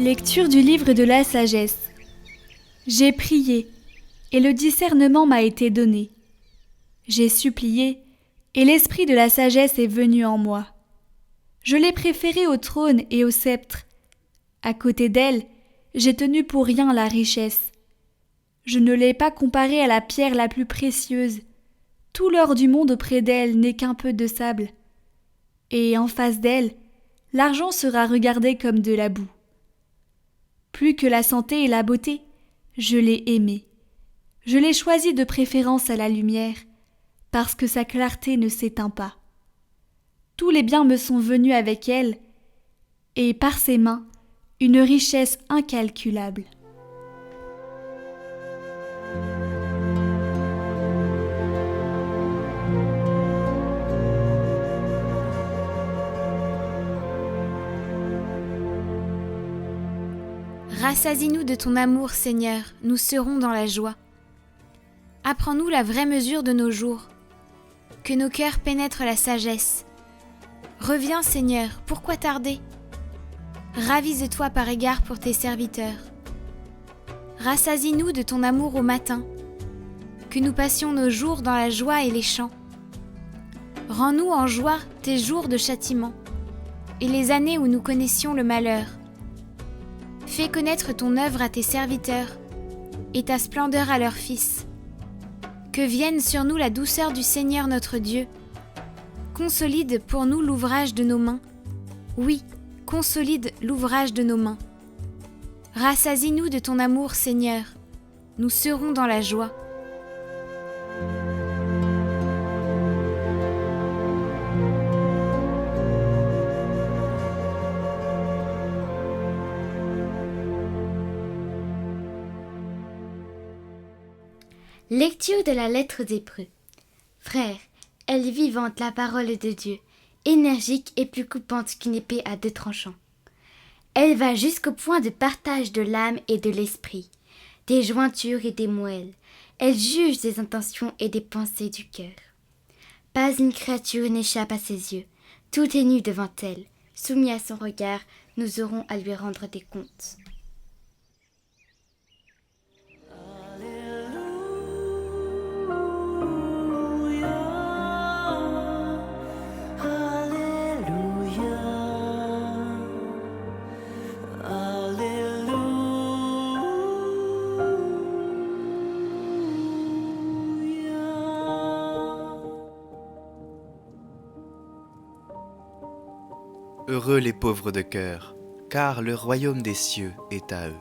Lecture du livre de la sagesse. J'ai prié, et le discernement m'a été donné. J'ai supplié, et l'esprit de la sagesse est venu en moi. Je l'ai préférée au trône et au sceptre. À côté d'elle, j'ai tenu pour rien la richesse. Je ne l'ai pas comparée à la pierre la plus précieuse. Tout l'or du monde auprès d'elle n'est qu'un peu de sable. Et en face d'elle, l'argent sera regardé comme de la boue. Plus que la santé et la beauté, je l'ai aimée. Je l'ai choisie de préférence à la lumière, parce que sa clarté ne s'éteint pas. Tous les biens me sont venus avec elle, et par ses mains, une richesse incalculable. Rassasie-nous de ton amour, Seigneur, nous serons dans la joie. Apprends-nous la vraie mesure de nos jours, que nos cœurs pénètrent la sagesse. Reviens, Seigneur, pourquoi tarder ? Ravise-toi par égard pour tes serviteurs. Rassasie-nous de ton amour au matin, que nous passions nos jours dans la joie et les chants. Rends-nous en joie tes jours de châtiment, et les années où nous connaissions le malheur. Fais connaître ton œuvre à tes serviteurs, et ta splendeur à leurs fils. Que vienne sur nous la douceur du Seigneur notre Dieu. Consolide pour nous l'ouvrage de nos mains. Oui, consolide l'ouvrage de nos mains. Rassasie-nous de ton amour, Seigneur. Nous serons dans la joie. Lecture de la lettre d'Hébreux. Frères, elle est vivante la parole de Dieu, énergique et plus coupante qu'une épée à deux tranchants. Elle va jusqu'au point de partage de l'âme et de l'esprit, des jointures et des moelles. Elle juge des intentions et des pensées du cœur. Pas une créature n'échappe à ses yeux. Tout est nu devant elle. Soumis à son regard, nous aurons à lui rendre des comptes. Heureux les pauvres de cœur, car le royaume des cieux est à eux.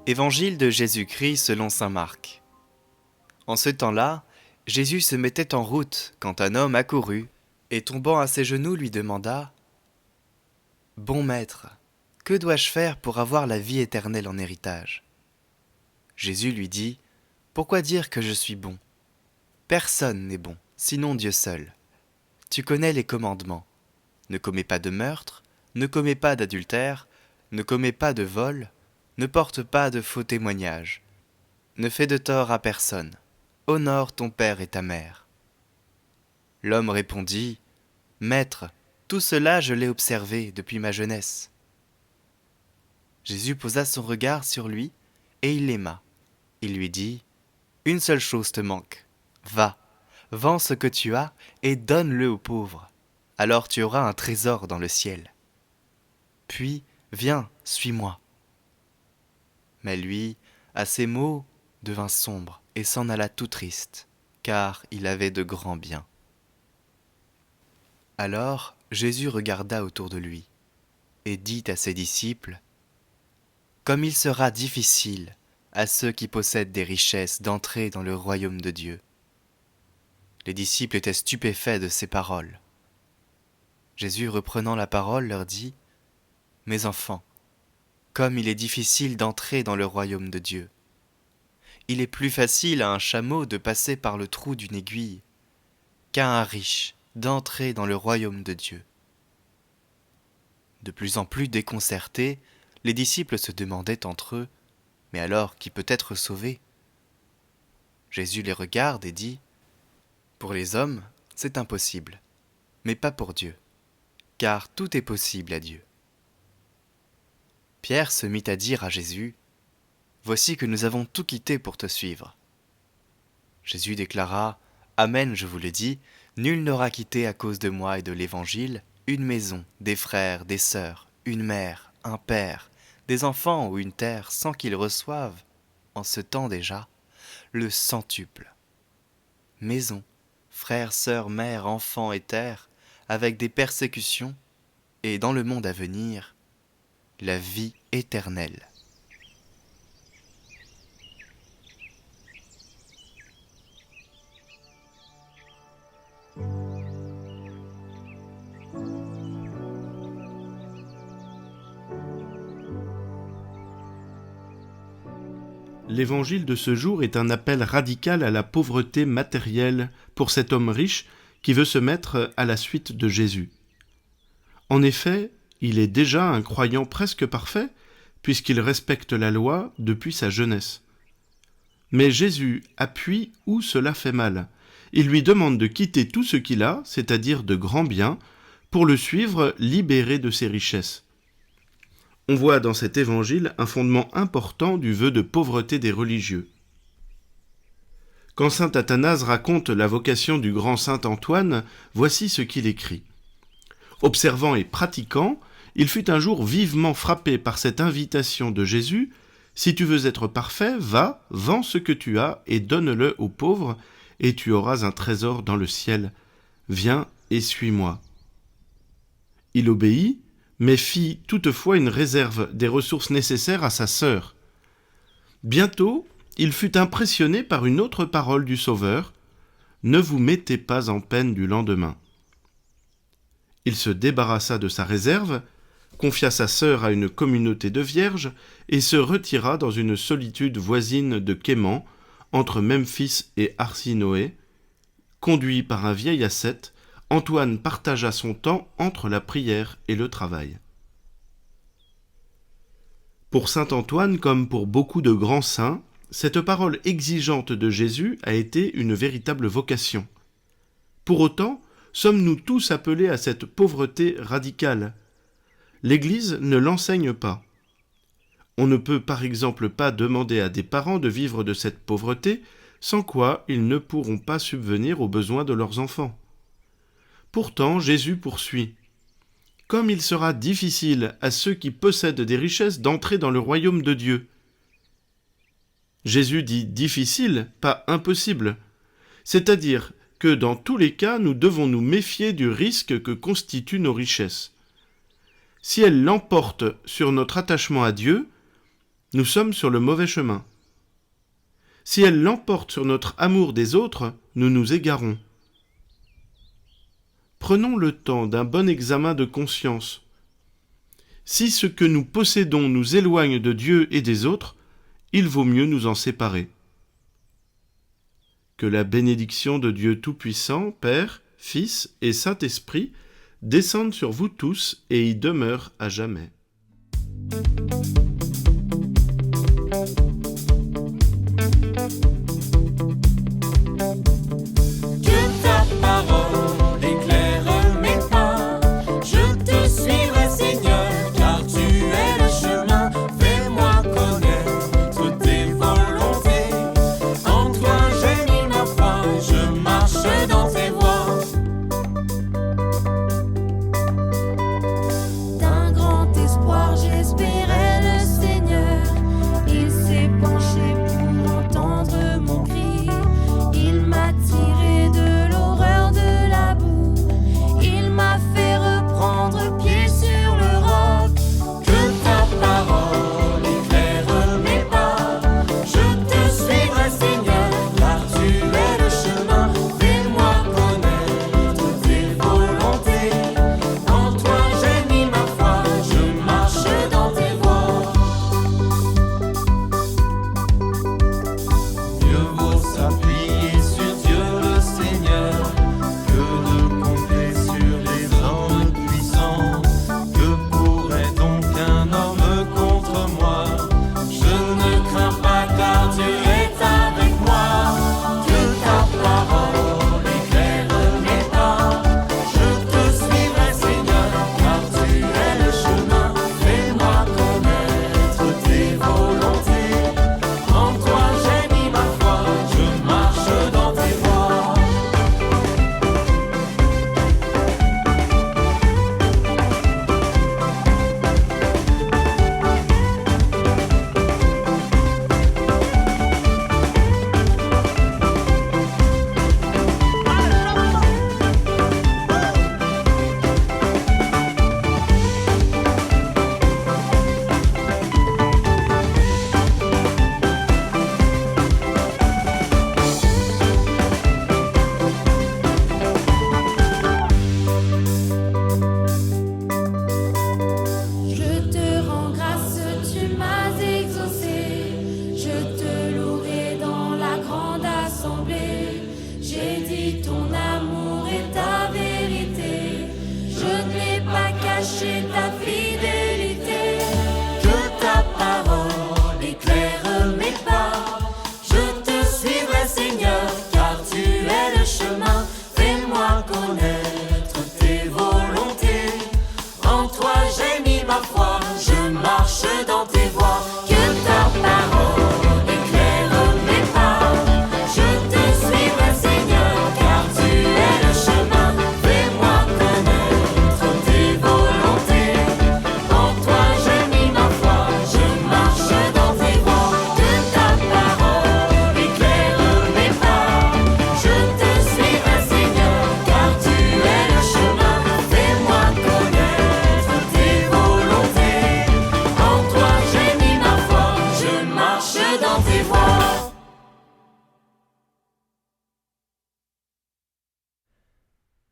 Évangile de Jésus-Christ selon saint Marc. En ce temps-là, Jésus se mettait en route quand un homme accourut et tombant à ses genoux lui demanda « Bon maître, que dois-je faire pour avoir la vie éternelle en héritage ?» Jésus lui dit « Pourquoi dire que je suis bon ? Personne n'est bon, sinon Dieu seul. Tu connais les commandements. Ne commets pas de meurtre, ne commets pas d'adultère, ne commets pas de vol, ne porte pas de faux témoignages. Ne fais de tort à personne. Honore ton père et ta mère. » L'homme répondit « Maître, tout cela je l'ai observé depuis ma jeunesse. » Jésus posa son regard sur lui et il l'aima. Il lui dit « Une seule chose te manque. Va, vends ce que tu as et donne-le aux pauvres. Alors tu auras un trésor dans le ciel. Puis, viens, suis-moi. » Mais lui, à ces mots, devint sombre et s'en alla tout triste, car il avait de grands biens. Alors Jésus regarda autour de lui et dit à ses disciples : « Comme il sera difficile à ceux qui possèdent des richesses d'entrer dans le royaume de Dieu. Les disciples étaient stupéfaits de ces paroles. Jésus, reprenant la parole, leur dit « Mes enfants, comme il est difficile d'entrer dans le royaume de Dieu. Il est plus facile à un chameau de passer par le trou d'une aiguille qu'à un riche d'entrer dans le royaume de Dieu. » De plus en plus déconcertés, les disciples se demandaient entre eux « Mais alors, qui peut être sauvé ?» Jésus les regarde et dit « Pour les hommes, c'est impossible, mais pas pour Dieu, car tout est possible à Dieu. » Pierre se mit à dire à Jésus « Voici que nous avons tout quitté pour te suivre. » Jésus déclara « Amen, je vous le dis, nul n'aura quitté à cause de moi et de l'Évangile une maison, des frères, des sœurs, une mère, un père, des enfants ou une terre sans qu'il reçoive, en ce temps déjà, le centuple. Maison, frères, sœurs, mères, enfants et terre, avec des persécutions, et dans le monde à venir, la vie éternelle. L'évangile de ce jour est un appel radical à la pauvreté matérielle pour cet homme riche qui veut se mettre à la suite de Jésus. En effet, il est déjà un croyant presque parfait, puisqu'il respecte la loi depuis sa jeunesse. Mais Jésus appuie où cela fait mal. Il lui demande de quitter tout ce qu'il a, c'est-à-dire de grands biens, pour le suivre libéré de ses richesses. On voit dans cet évangile un fondement important du vœu de pauvreté des religieux. Quand saint Athanase raconte la vocation du grand saint Antoine, voici ce qu'il écrit. Observant et pratiquant, il fut un jour vivement frappé par cette invitation de Jésus « Si tu veux être parfait, va, vends ce que tu as et donne-le aux pauvres, et tu auras un trésor dans le ciel. Viens et suis-moi. » Il obéit, mais fit toutefois une réserve des ressources nécessaires à sa sœur. Bientôt, il fut impressionné par une autre parole du Sauveur « Ne vous mettez pas en peine du lendemain. » Il se débarrassa de sa réserve, confia sa sœur à une communauté de vierges et se retira dans une solitude voisine de Quément, entre Memphis et Arsinoé. Conduit par un vieil ascète, Antoine partagea son temps entre la prière et le travail. Pour saint Antoine, comme pour beaucoup de grands saints, cette parole exigeante de Jésus a été une véritable vocation. Pour autant, sommes-nous tous appelés à cette pauvreté radicale ? L'Église ne l'enseigne pas. On ne peut par exemple pas demander à des parents de vivre de cette pauvreté, sans quoi ils ne pourront pas subvenir aux besoins de leurs enfants. Pourtant, Jésus poursuit. Comme il sera difficile à ceux qui possèdent des richesses d'entrer dans le royaume de Dieu. Jésus dit difficile, pas impossible. C'est-à-dire que dans tous les cas, nous devons nous méfier du risque que constituent nos richesses. Si elles l'emportent sur notre attachement à Dieu, nous sommes sur le mauvais chemin. Si elles l'emportent sur notre amour des autres, nous nous égarons. Prenons le temps d'un bon examen de conscience. Si ce que nous possédons nous éloigne de Dieu et des autres, il vaut mieux nous en séparer. Que la bénédiction de Dieu Tout-Puissant, Père, Fils et Saint-Esprit descende sur vous tous et y demeure à jamais. D'un grand espoir, j'espérais le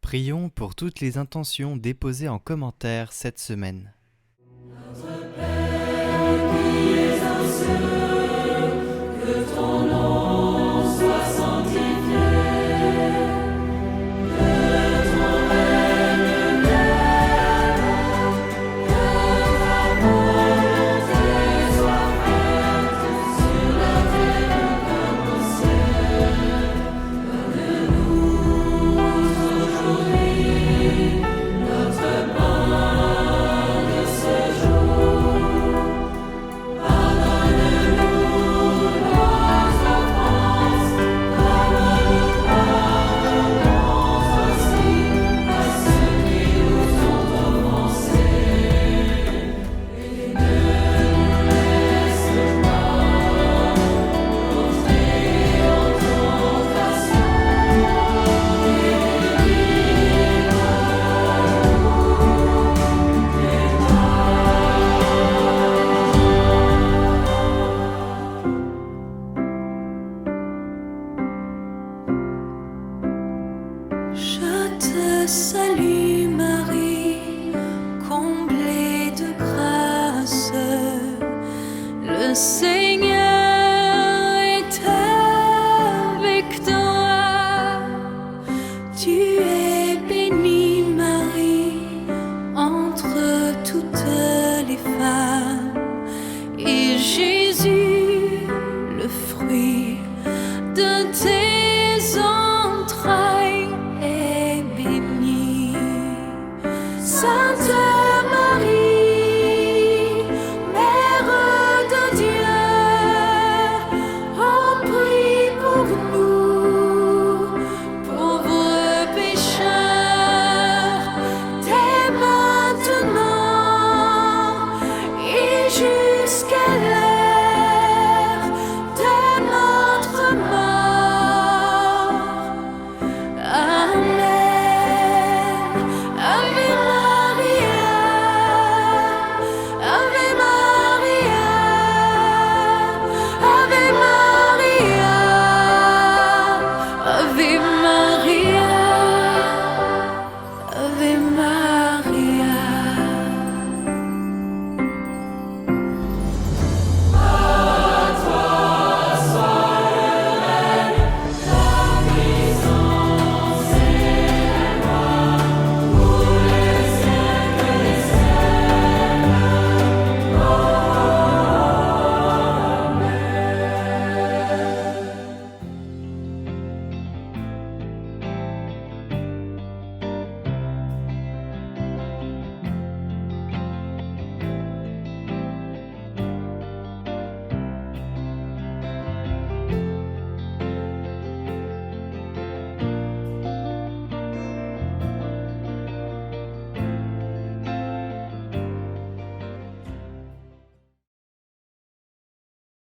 Prions pour toutes les intentions déposées en commentaire cette semaine. Je te salue Marie, comblée de grâce, le Seigneur est avec toi. Tu